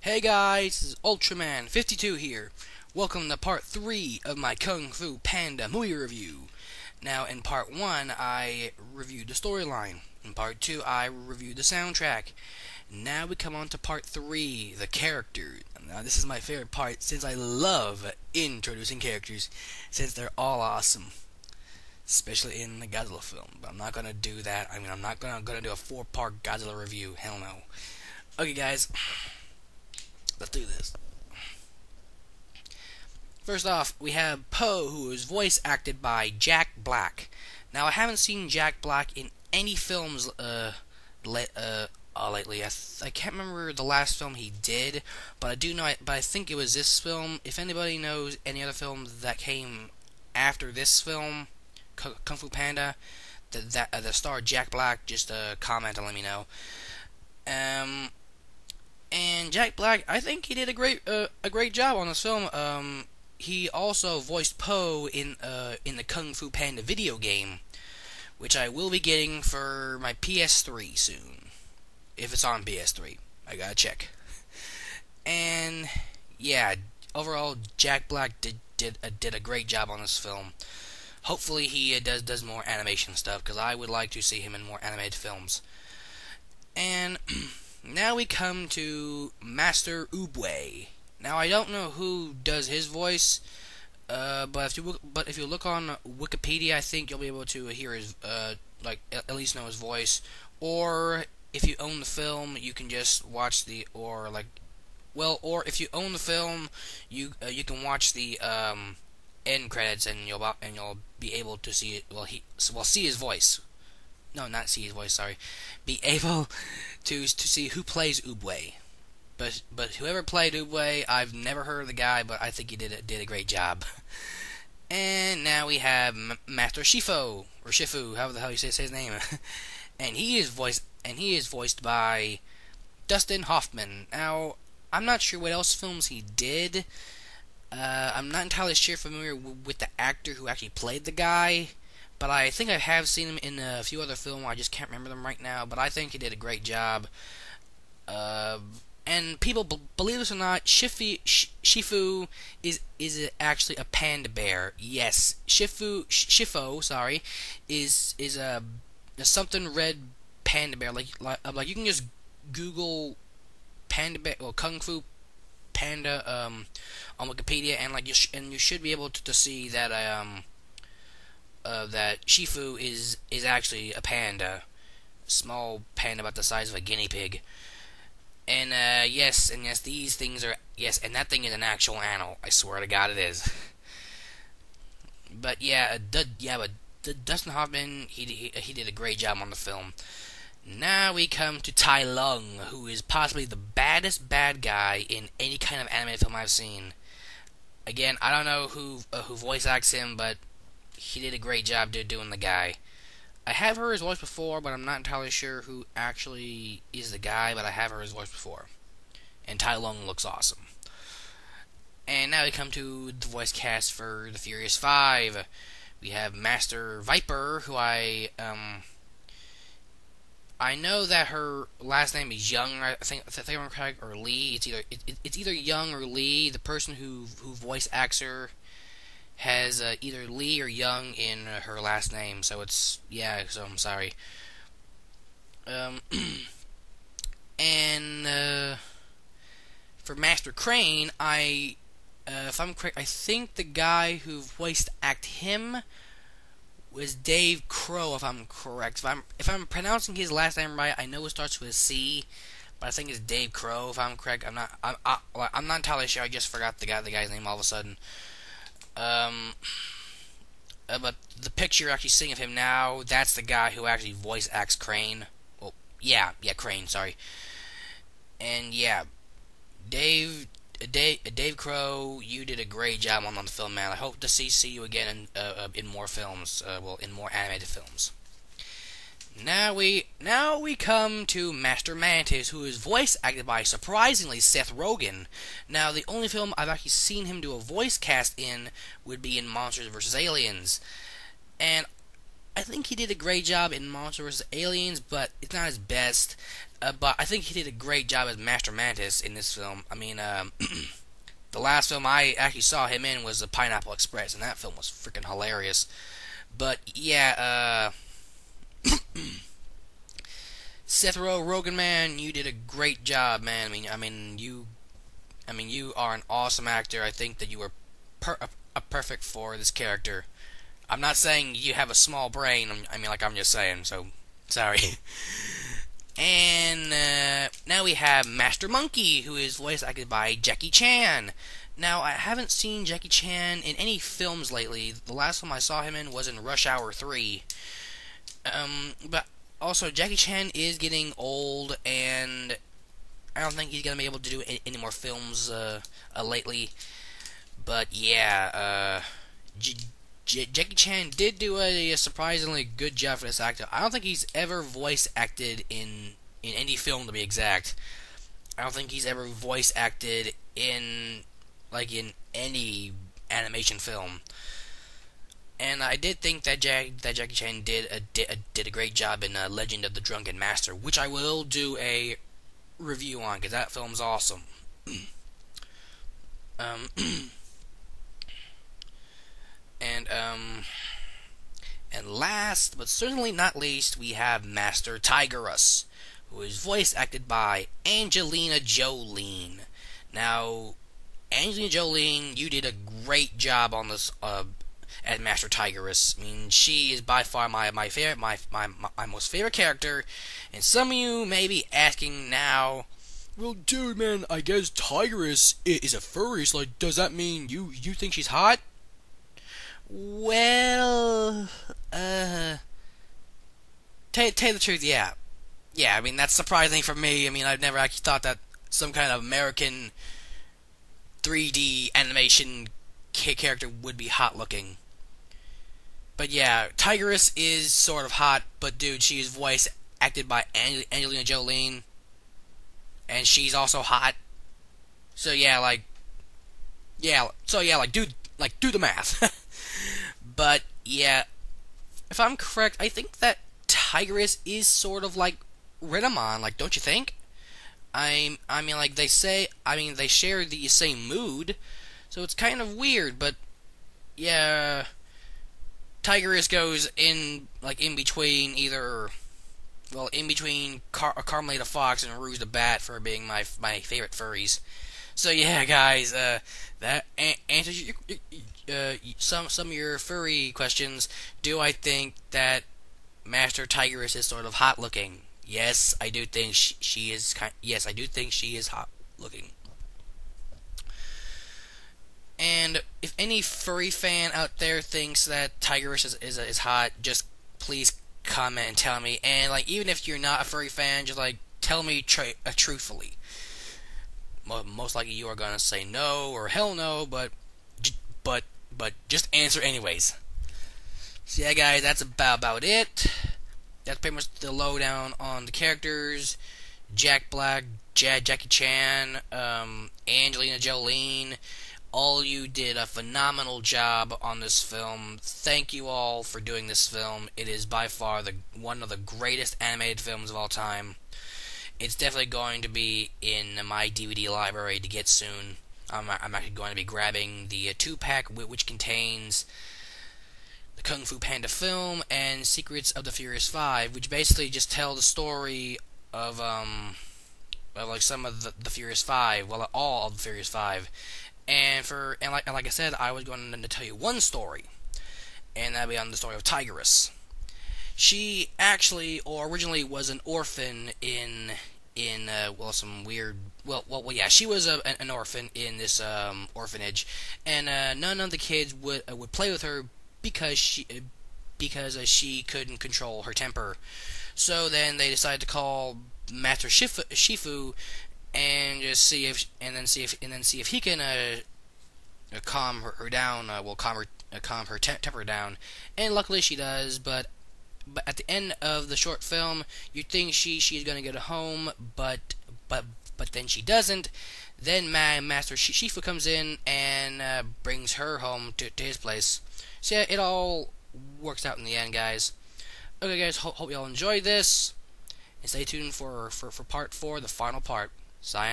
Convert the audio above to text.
Hey guys, this is Ultraman52 here. Welcome to part 3 of my Kung Fu Panda movie review. Now, in part 1, I reviewed the storyline. In part 2, I reviewed the soundtrack. Now we come on to part 3, the characters. Now, this is my favorite part since I love introducing characters, since they're all awesome. Especially in the Godzilla film. But I'm not gonna do that. I'm not gonna do a 4-part Godzilla review. Hell no. Okay, guys. Let's do this. First off, we have Poe, who is voice acted by Jack Black. Now, I haven't seen Jack Black in any films lately. I can't remember the last film he did, but I do know. But I think it was this film. If anybody knows any other films that came after this film, Kung Fu Panda, the star Jack Black, just comment and let me know. And Jack Black, I think he did a great job on this film. He also voiced Poe in the Kung Fu Panda video game, which I will be getting for my PS3 soon, if it's on PS3. I gotta check. And yeah, overall, Jack Black did a great job on this film. Hopefully, he does more animation stuff, because I would like to see him in more animated films. And now we come to Master Oogway. Now, I don't know who does his voice, but if you look on Wikipedia, I think you'll be able to hear his at least know his voice. Or if you own the film, you can just watch or if you own the film, you can watch the end credits, and you'll be able to see it. See his voice. No, not see his voice. Sorry, be able to see who plays Oogway. But whoever played Oogway, I've never heard of the guy, but I think he did a great job. And now we have Master Shifu, or Shifu, however the hell you say his name, and he is voiced by Dustin Hoffman. Now, I'm not sure what else films he did. I'm not entirely familiar with the actor who actually played the guy, but I think I have seen him in a few other films. I just can't remember them right now, but I think he did a great job. And people, believe this or not, Shifu is actually a panda bear. Yes, Shifu, is a something red panda bear. Like you can just Google panda bear or Kung Fu Panda on Wikipedia, and you should be able to see that that Shifu is actually a panda, small panda about the size of a guinea pig. And yes, these things are and that thing is an actual animal. I swear to God, it is. But Dustin Hoffman, he did a great job on the film. Now we come to Tai Lung, who is possibly the baddest bad guy in any kind of animated film I've seen. Again, I don't know who voice acts him, but he did a great job doing the guy. I have heard his voice before, but I'm not entirely sure who actually is the guy, but I have heard his voice before. And Tai Lung looks awesome. And now we come to the voice cast for the Furious 5. We have Master Viper, who I know that her last name is Young. I think I'm correct, or Lee. It's either Young or Lee. The person who voice acts her has either Lee or Young in her last name, so so I'm sorry. And for Master Crane, if I'm correct, I think the guy who voiced act him was Dave Crow, if I'm correct. If I'm pronouncing his last name right, I know it starts with a C, but I think it's Dave Crow, if I'm correct. I'm not entirely sure. I just forgot the guy's name all of a sudden. But the picture you're actually seeing of him now, that's the guy who actually voice acts Crane. Well, Crane, sorry. And yeah, Dave Crow, you did a great job on the film, man. I hope to see you again in more films, in more animated films. Now we come to Master Mantis, who is voice acted by, surprisingly, Seth Rogen. Now, the only film I've actually seen him do a voice cast in would be in Monsters vs. Aliens. And I think he did a great job in Monsters vs. Aliens, but it's not his best. but I think he did a great job as Master Mantis in this film. I mean, the last film I actually saw him in was The Pineapple Express, and that film was freaking hilarious. But yeah, Seth Rogen, man, you did a great job, man. You are an awesome actor. I think that you were perfect for this character. I'm not saying you have a small brain. I'm just saying. So, sorry. And now we have Master Monkey, who is voice acted by Jackie Chan. Now, I haven't seen Jackie Chan in any films lately. The last film I saw him in was in Rush Hour 3. But also, Jackie Chan is getting old, and I don't think he's going to be able to do any more films lately. But yeah, Jackie Chan did do a surprisingly good job for this actor. I don't think he's ever voice acted in any film, to be exact. I don't think he's ever voice acted in any animation film. And I did think that Jackie Chan did a great job in Legend of the Drunken Master, which I will do a review on, because that film's awesome. And last, but certainly not least, we have Master Tigerus, who is voice acted by Angelina Jolie. Now, Angelina Jolie, you did a great job on this as Master Tigerus. I mean, she is by far my favorite, my most favorite character. And some of you may be asking now, well, dude, man, I guess Tigerus is a furry. So, does that mean you think she's hot? Well, tell you the truth, yeah. Yeah, I mean, that's surprising for me. I mean, I've never actually thought that some kind of American 3D animation character would be hot looking. But yeah, Tigress is sort of hot, but dude, she is voice acted by Angelina Jolie, and she's also hot. So yeah, do the math. But yeah, if I'm correct, I think that Tigress is sort of like Renamon, like, don't you think? They share the same mood, so it's kind of weird, but yeah, Tigress goes in between Carmelita Fox and Rouge the Bat for being my favorite furries. So yeah, guys, that answers some of your furry questions. Do I think that Master Tigress is sort of hot looking? Yes, I do think she is. Yes, I do think she is hot looking. And if any furry fan out there thinks that Tigress is hot, just please comment and tell me. And even if you're not a furry fan, just tell me truthfully. Most likely you are gonna say no or hell no, but just answer anyways. So yeah, guys, that's about it. That's pretty much the lowdown on the characters. Jack Black, Jackie Chan, Angelina Jolie. All you did a phenomenal job on this film. Thank you all for doing this film. It is by far one of the greatest animated films of all time. It's definitely going to be in my DVD library to get soon. I'm actually going to be grabbing the 2-pack, which contains the Kung Fu Panda film and Secrets of the Furious 5, which basically just tell the story of some of the Furious 5, well, all of the Furious 5. And like I said, I was going to tell you one story, and that'd be on the story of Tigress. She actually, or originally, was an orphan in she was an orphan in this orphanage, and none of the kids would play with her because she couldn't control her temper. So then they decided to call Master Shifu and just see if he can calm her down. Calm her temper down, and luckily she does. But at the end of the short film, you think she's gonna get home, but then she doesn't. Then Master Shifu comes in and brings her home to his place. So yeah, it all works out in the end, guys. Okay, guys, hope y'all enjoyed this. And stay tuned for part 4, the final part. Sayonara.